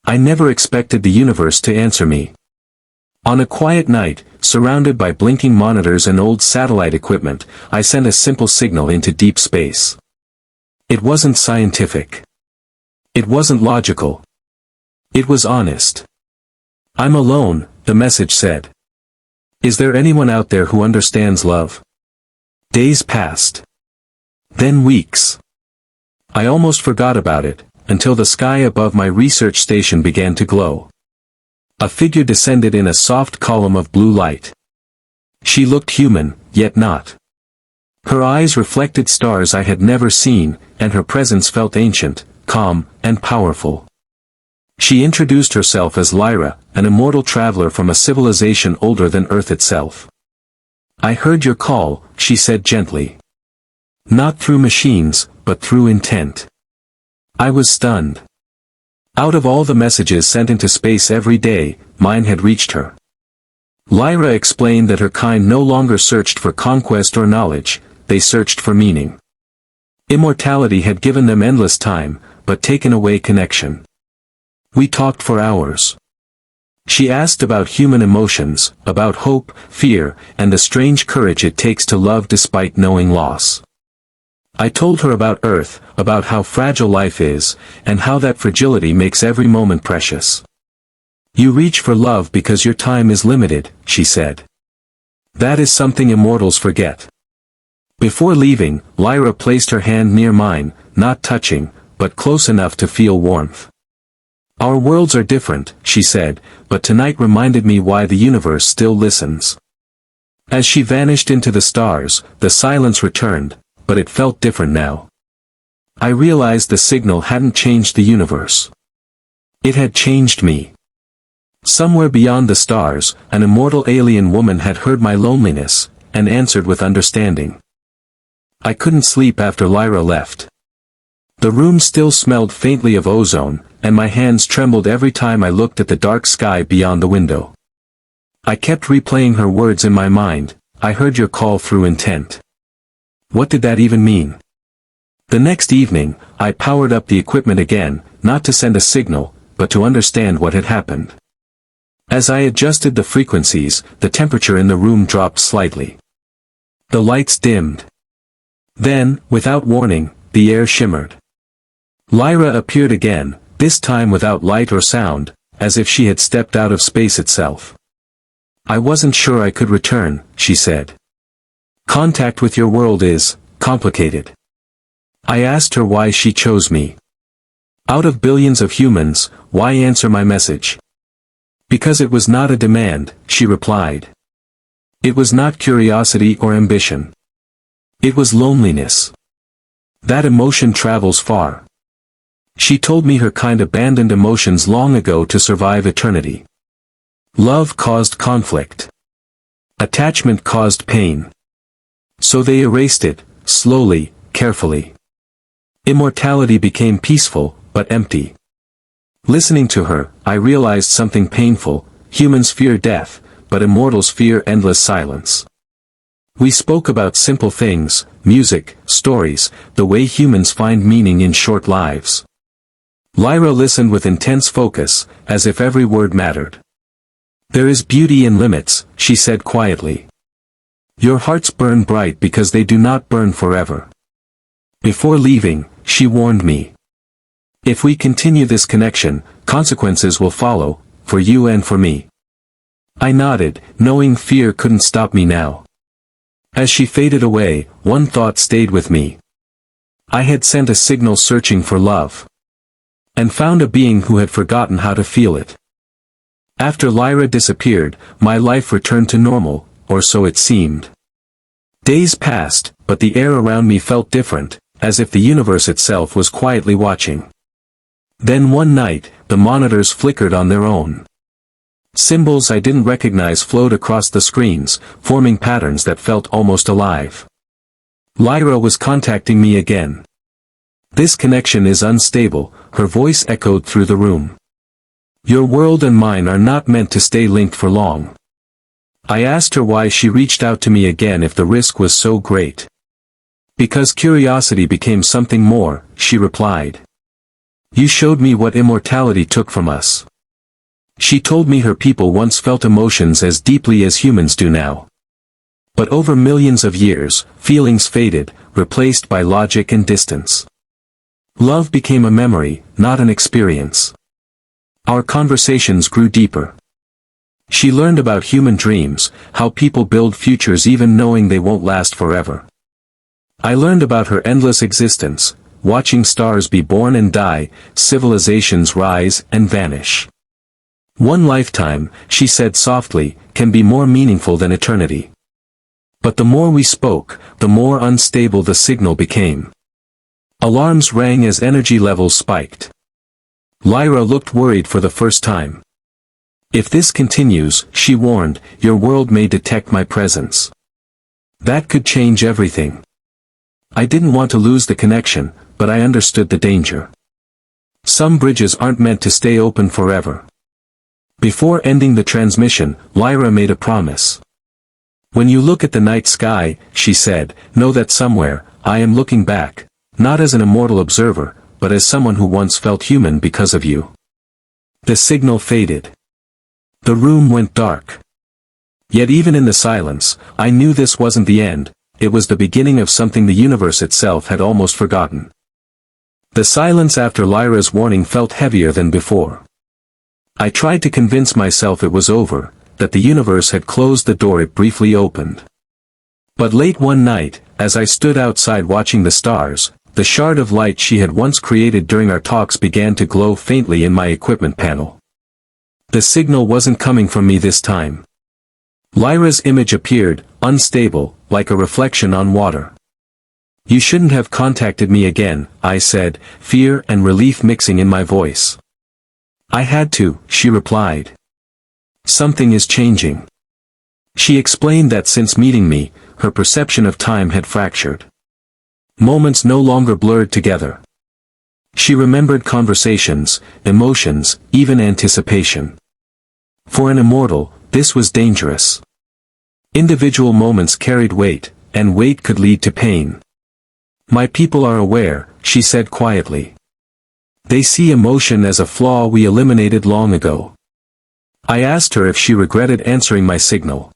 I never expected the universe to answer me. On a quiet night, surrounded by blinking monitors and old satellite equipment, I sent a simple signal into deep space. It wasn't scientific. It wasn't logical. It was honest. I'm alone, the message said. Is there anyone out there who understands love? Days passed. Then weeks. I almost forgot about it, until the sky above my research station began to glow. A figure descended in a soft column of blue light. She looked human, yet not. Her eyes reflected stars I had never seen, and her presence felt ancient, calm, and powerful. She introduced herself as Lyra, an immortal traveler from a civilization older than Earth itself. I heard your call, she said gently. Not through machines, but through intent. I was stunned. Out of all the messages sent into space every day, mine had reached her. Lyra explained that her kind no longer searched for conquest or knowledge, they searched for meaning. Immortality had given them endless time, but taken away connection. We talked for hours. She asked about human emotions, about hope, fear, and the strange courage it takes to love despite knowing loss. I told her about Earth, about how fragile life is, and how that fragility makes every moment precious. You reach for love because your time is limited, she said. That is something immortals forget. Before leaving, Lyra placed her hand near mine, not touching, but close enough to feel warmth. Our worlds are different, she said, but tonight reminded me why the universe still listens. As she vanished into the stars, the silence returned, but it felt different now. I realized the signal hadn't changed the universe. It had changed me. Somewhere beyond the stars, an immortal alien woman had heard my loneliness, and answered with understanding. I couldn't sleep after Lyra left. The room still smelled faintly of ozone, and my hands trembled every time I looked at the dark sky beyond the window. I kept replaying her words in my mind, I heard your call through intent. What did that even mean? The next evening, I powered up the equipment again, not to send a signal, but to understand what had happened. As I adjusted the frequencies, the temperature in the room dropped slightly. The lights dimmed. Then, without warning, the air shimmered. Lyra appeared again, this time without light or sound, as if she had stepped out of space itself. I wasn't sure I could return, she said. Contact with your world is complicated. I asked her why she chose me. Out of billions of humans, why answer my message? Because it was not a demand, she replied. It was not curiosity or ambition. It was loneliness. That emotion travels far. She told me her kind abandoned emotions long ago to survive eternity. Love caused conflict. Attachment caused pain. So they erased it, slowly, carefully. Immortality became peaceful, but empty. Listening to her, I realized something painful. Humans fear death, but immortals fear endless silence. We spoke about simple things, music, stories, the way humans find meaning in short lives. Lyra listened with intense focus, as if every word mattered. There is beauty in limits, she said quietly. Your hearts burn bright because they do not burn forever. Before leaving, she warned me. If we continue this connection, consequences will follow, for you and for me. I nodded, knowing fear couldn't stop me now. As she faded away, one thought stayed with me. I had sent a signal searching for love. And found a being who had forgotten how to feel it. After Lyra disappeared, my life returned to normal, or so it seemed. Days passed, but the air around me felt different, as if the universe itself was quietly watching. Then one night, the monitors flickered on their own. Symbols I didn't recognize flowed across the screens, forming patterns that felt almost alive. Lyra was contacting me again. This connection is unstable, her voice echoed through the room. Your world and mine are not meant to stay linked for long. I asked her why she reached out to me again if the risk was so great. Because curiosity became something more, she replied. You showed me what immortality took from us. She told me her people once felt emotions as deeply as humans do now. But over millions of years, feelings faded, replaced by logic and distance. Love became a memory, not an experience. Our conversations grew deeper. She learned about human dreams, how people build futures even knowing they won't last forever. I learned about her endless existence, watching stars be born and die, civilizations rise and vanish. One lifetime, she said softly, can be more meaningful than eternity. But the more we spoke, the more unstable the signal became. Alarms rang as energy levels spiked. Lyra looked worried for the first time. If this continues, she warned, your world may detect my presence. That could change everything. I didn't want to lose the connection, but I understood the danger. Some bridges aren't meant to stay open forever. Before ending the transmission, Lyra made a promise. When you look at the night sky, she said, know that somewhere, I am looking back, not as an immortal observer, but as someone who once felt human because of you. The signal faded. The room went dark. Yet even in the silence, I knew this wasn't the end, it was the beginning of something the universe itself had almost forgotten. The silence after Lyra's warning felt heavier than before. I tried to convince myself it was over, that the universe had closed the door it briefly opened. But late one night, as I stood outside watching the stars, the shard of light she had once created during our talks began to glow faintly in my equipment panel. The signal wasn't coming from me this time. Lyra's image appeared, unstable, like a reflection on water. You shouldn't have contacted me again, I said, fear and relief mixing in my voice. I had to, she replied. Something is changing. She explained that since meeting me, her perception of time had fractured. Moments no longer blurred together. She remembered conversations, emotions, even anticipation. For an immortal, this was dangerous. Individual moments carried weight, and weight could lead to pain. My people are aware, she said quietly. They see emotion as a flaw we eliminated long ago. I asked her if she regretted answering my signal.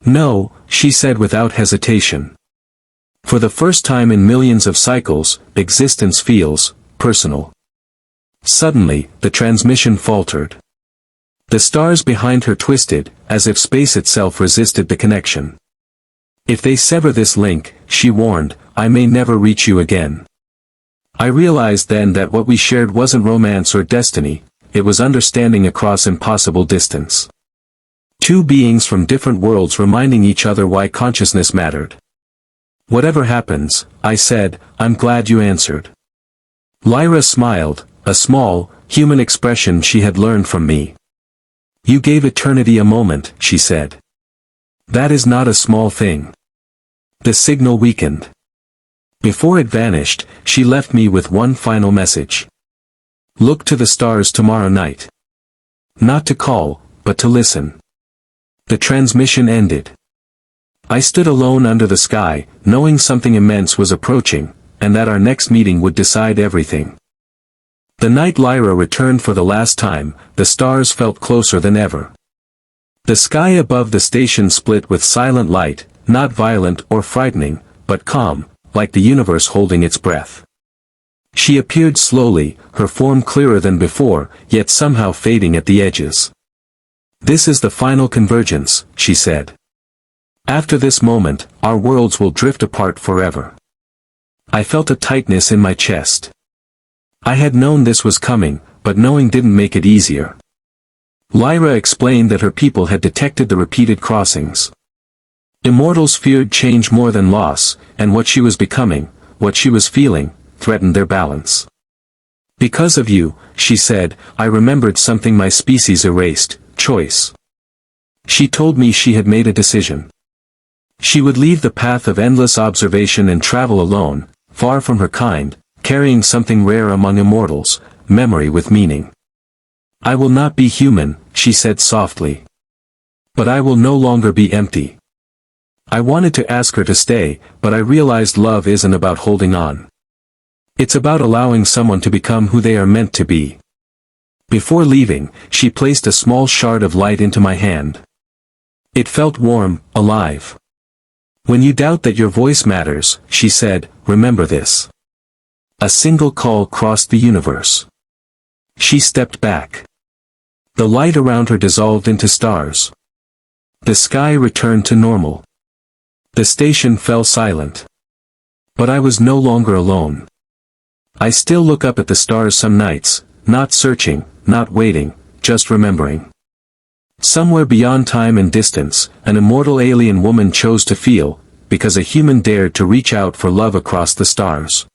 No, she said without hesitation. For the first time in millions of cycles, existence feels personal. Suddenly, the transmission faltered. The stars behind her twisted, as if space itself resisted the connection. If they sever this link, she warned, I may never reach you again. I realized then that what we shared wasn't romance or destiny, it was understanding across impossible distance. Two beings from different worlds reminding each other why consciousness mattered. Whatever happens, I said, I'm glad you answered. Lyra smiled, a small, human expression she had learned from me. You gave eternity a moment, she said. That is not a small thing. The signal weakened. Before it vanished, she left me with one final message. Look to the stars tomorrow night. Not to call, but to listen. The transmission ended. I stood alone under the sky, knowing something immense was approaching, and that our next meeting would decide everything. The night Lyra returned for the last time, the stars felt closer than ever. The sky above the station split with silent light, not violent or frightening, but calm, like the universe holding its breath. She appeared slowly, her form clearer than before, yet somehow fading at the edges. This is the final convergence, she said. After this moment, our worlds will drift apart forever. I felt a tightness in my chest. I had known this was coming, but knowing didn't make it easier. Lyra explained that her people had detected the repeated crossings. Immortals feared change more than loss, and what she was becoming, what she was feeling, threatened their balance. Because of you, she said, I remembered something my species erased, choice. She told me she had made a decision. She would leave the path of endless observation and travel alone, far from her kind, carrying something rare among immortals, memory with meaning. I will not be human, she said softly. But I will no longer be empty. I wanted to ask her to stay, but I realized love isn't about holding on. It's about allowing someone to become who they are meant to be. Before leaving, she placed a small shard of light into my hand. It felt warm, alive. When you doubt that your voice matters, she said, remember this. A single call crossed the universe. She stepped back. The light around her dissolved into stars. The sky returned to normal. The station fell silent. But I was no longer alone. I still look up at the stars some nights, not searching, not waiting, just remembering. Somewhere beyond time and distance, an immortal alien woman chose to feel, because a human dared to reach out for love across the stars.